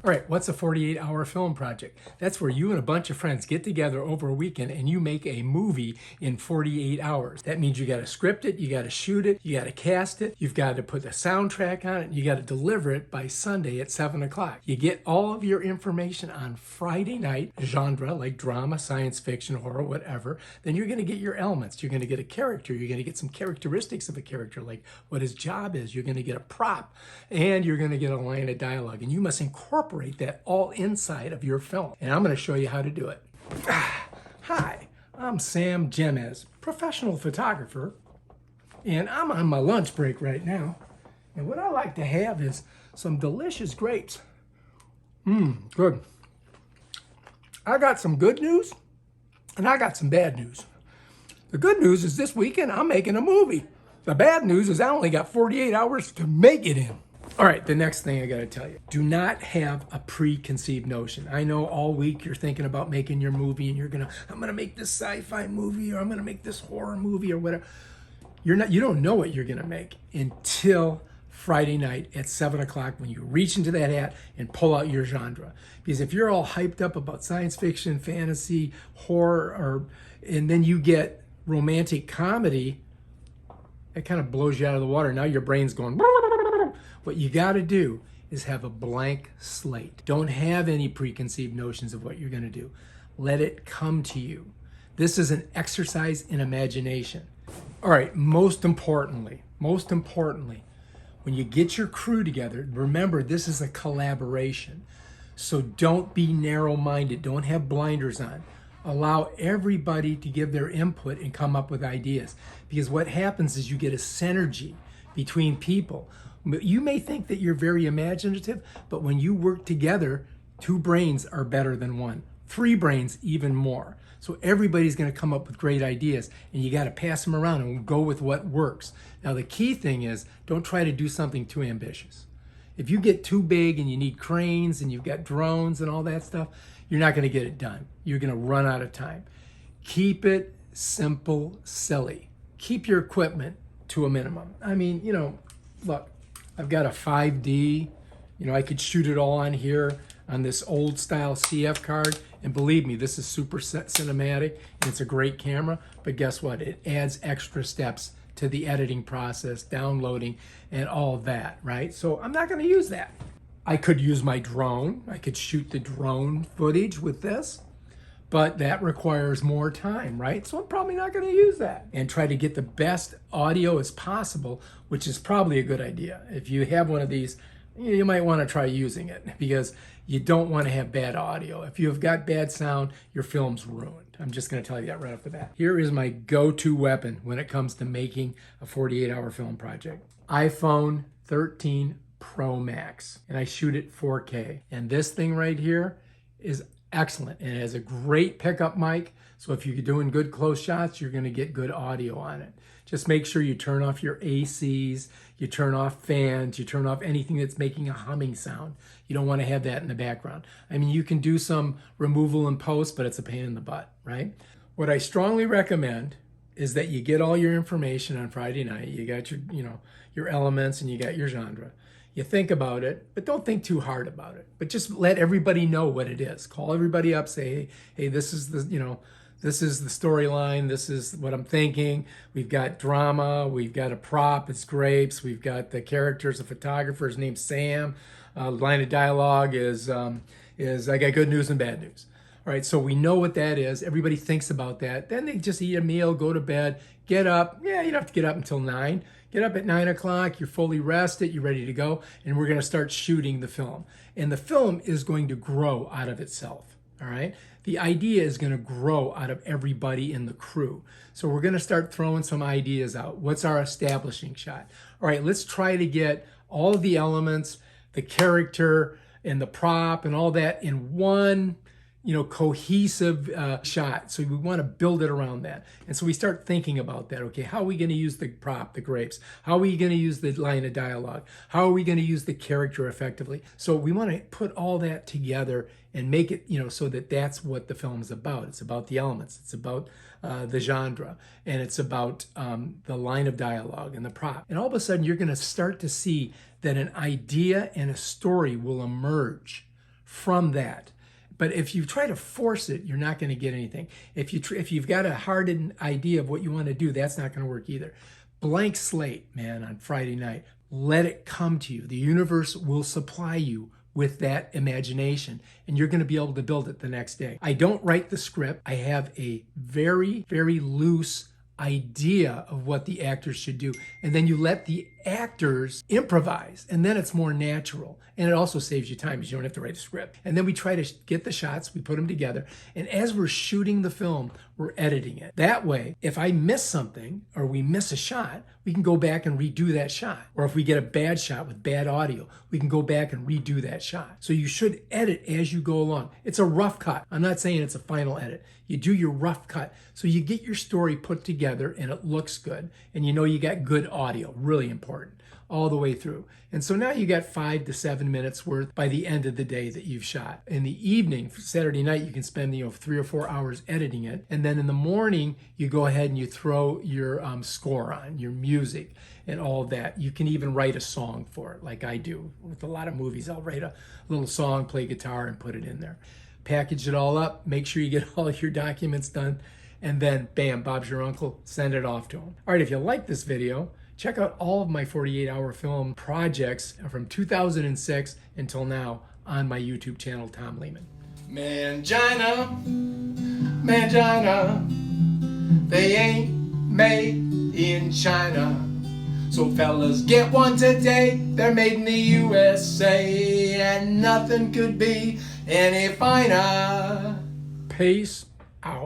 All right, what's a 48-hour film project? That's where you and a bunch of friends get together over a weekend and you make a movie in 48 hours. That means you got to script it, you got to shoot it, you got to cast it, you've got to put the soundtrack on it, and you got to deliver it by Sunday at 7 o'clock. You get all of your information on Friday night, genre like drama, science fiction, horror, whatever. Then you're going to get your elements. You're going to get a character. You're going to get some characteristics of a character, like what his job is. You're going to get a prop, and you're going to get a line of dialogue. And you must incorporate that all inside of your film. And I'm going to show you how to do it. Hi, I'm Sam Gemez, professional photographer, and I'm on my lunch break right now. And what I like to have is some delicious grapes. Good. I got some good news and I got some bad news. The good news is this weekend I'm making a movie. The bad news is I only got 48 hours to make it in. All right, the next thing I got to tell you, do not have a preconceived notion. I know all week you're thinking about making your movie and I'm going to make this sci-fi movie, or I'm going to make this horror movie, or whatever. You don't know what you're going to make until Friday night at 7 o'clock when you reach into that hat and pull out your genre. Because if you're all hyped up about science fiction, fantasy, horror, and then you get romantic comedy, it kind of blows you out of the water. Now your brain's going. What you got to do is have a blank slate. Don't have any preconceived notions of what you're going to do. Let it come to you. This is an exercise in imagination. All right, most importantly, when you get your crew together, remember this is a collaboration. So don't be narrow-minded. Don't have blinders on. Allow everybody to give their input and come up with ideas. Because what happens is you get a synergy between people. You may think that you're very imaginative, but when you work together, 2 brains are better than 1. 3 brains, even more. So everybody's going to come up with great ideas, and you got to pass them around and go with what works. Now, the key thing is don't try to do something too ambitious. If you get too big and you need cranes and you've got drones and all that stuff, you're not going to get it done. You're going to run out of time. Keep it simple, silly. Keep your equipment to a minimum. I mean, look, I've got a 5D. I could shoot it all on here on this old style CF card. And believe me, this is super cinematic and it's a great camera. But guess what? It adds extra steps to the editing process, downloading, and all that, right? So I'm not going to use that. I could use my drone. I could shoot the drone footage with this, but that requires more time, right? So I'm probably not going to use that. And try to get the best audio as possible, which is probably a good idea. If you have one of these, you might want to try using it because you don't want to have bad audio. If you've got bad sound, your film's ruined. I'm just going to tell you that right off the bat. Here is my go-to weapon when it comes to making a 48-hour film project. iPhone 13 Pro Max, and I shoot it 4K. And this thing right here is excellent, and it has a great pickup mic. So if you're doing good close shots, you're going to get good audio on it. Just make sure you turn off your ACs, you turn off fans, you turn off anything that's making a humming sound. You don't want to have that in the background. I mean, you can do some removal in post, but it's a pain in the butt, right? What I strongly recommend is that you get all your information on Friday night. You got your, your elements and you got your genre. You think about it, but don't think too hard about it. But just let everybody know what it is. Call everybody up, say, hey, this is the, this is the storyline. This is what I'm thinking. We've got drama. We've got a prop. It's grapes. We've got the characters. The photographer is named Sam. Line of dialogue is I got good news and bad news. All right, so we know what that is. Everybody thinks about that. Then they just eat a meal, go to bed, get up. Yeah, you don't have to get up until 9. Get up at 9 o'clock, you're fully rested, you're ready to go, and we're going to start shooting the film. And the film is going to grow out of itself, all right? The idea is going to grow out of everybody in the crew. So we're going to start throwing some ideas out. What's our establishing shot? All right, let's try to get all of the elements, the character, and the prop, and all that in one cohesive shot. So we want to build it around that. And so we start thinking about that. Okay, how are we going to use the prop, the grapes? How are we going to use the line of dialogue? How are we going to use the character effectively? So we want to put all that together and make it, so that that's what the film is about. It's about the elements. It's about the genre. And it's about the line of dialogue and the prop. And all of a sudden, you're going to start to see that an idea and a story will emerge from that. But if you try to force it, you're not going to get anything. If you've got a hardened idea of what you want to do, that's not going to work either. Blank slate, man, on Friday night. Let it come to you. The universe will supply you with that imagination, and you're going to be able to build it the next day. I don't write the script. I have a very, very loose idea of what the actors should do, and then you let the actors improvise, and then it's more natural, and it also saves you time because you don't have to write a script. And then we try to get the shots, we put them together, and as we're shooting the film, we're editing it. That way, if I miss something or we miss a shot, we can go back and redo that shot. Or if we get a bad shot with bad audio, we can go back and redo that shot. So you should edit as you go along. It's a rough cut. I'm not saying it's a final edit. You do your rough cut so you get your story put together and it looks good, and you know you got good audio, really important, all the way through. And so now you got 5 to 7 minutes worth by the end of the day that you've shot. In the evening, Saturday night, you can spend 3 or 4 hours editing it, and then in the morning you go ahead and you throw your score on, your music and all of that. You can even write a song for it, like I do with a lot of movies. I'll write a little song, play guitar, and put it in there. Package it all up, make sure you get all your documents done, and then bam, Bob's your uncle, send it off to him. All right, if you like this video, check out all of my 48-hour film projects from 2006 until now on my YouTube channel, Tom Lehman. Mangina, Mangina, they ain't made in China. So fellas, get one today, they're made in the USA, and nothing could be any finer. Peace out.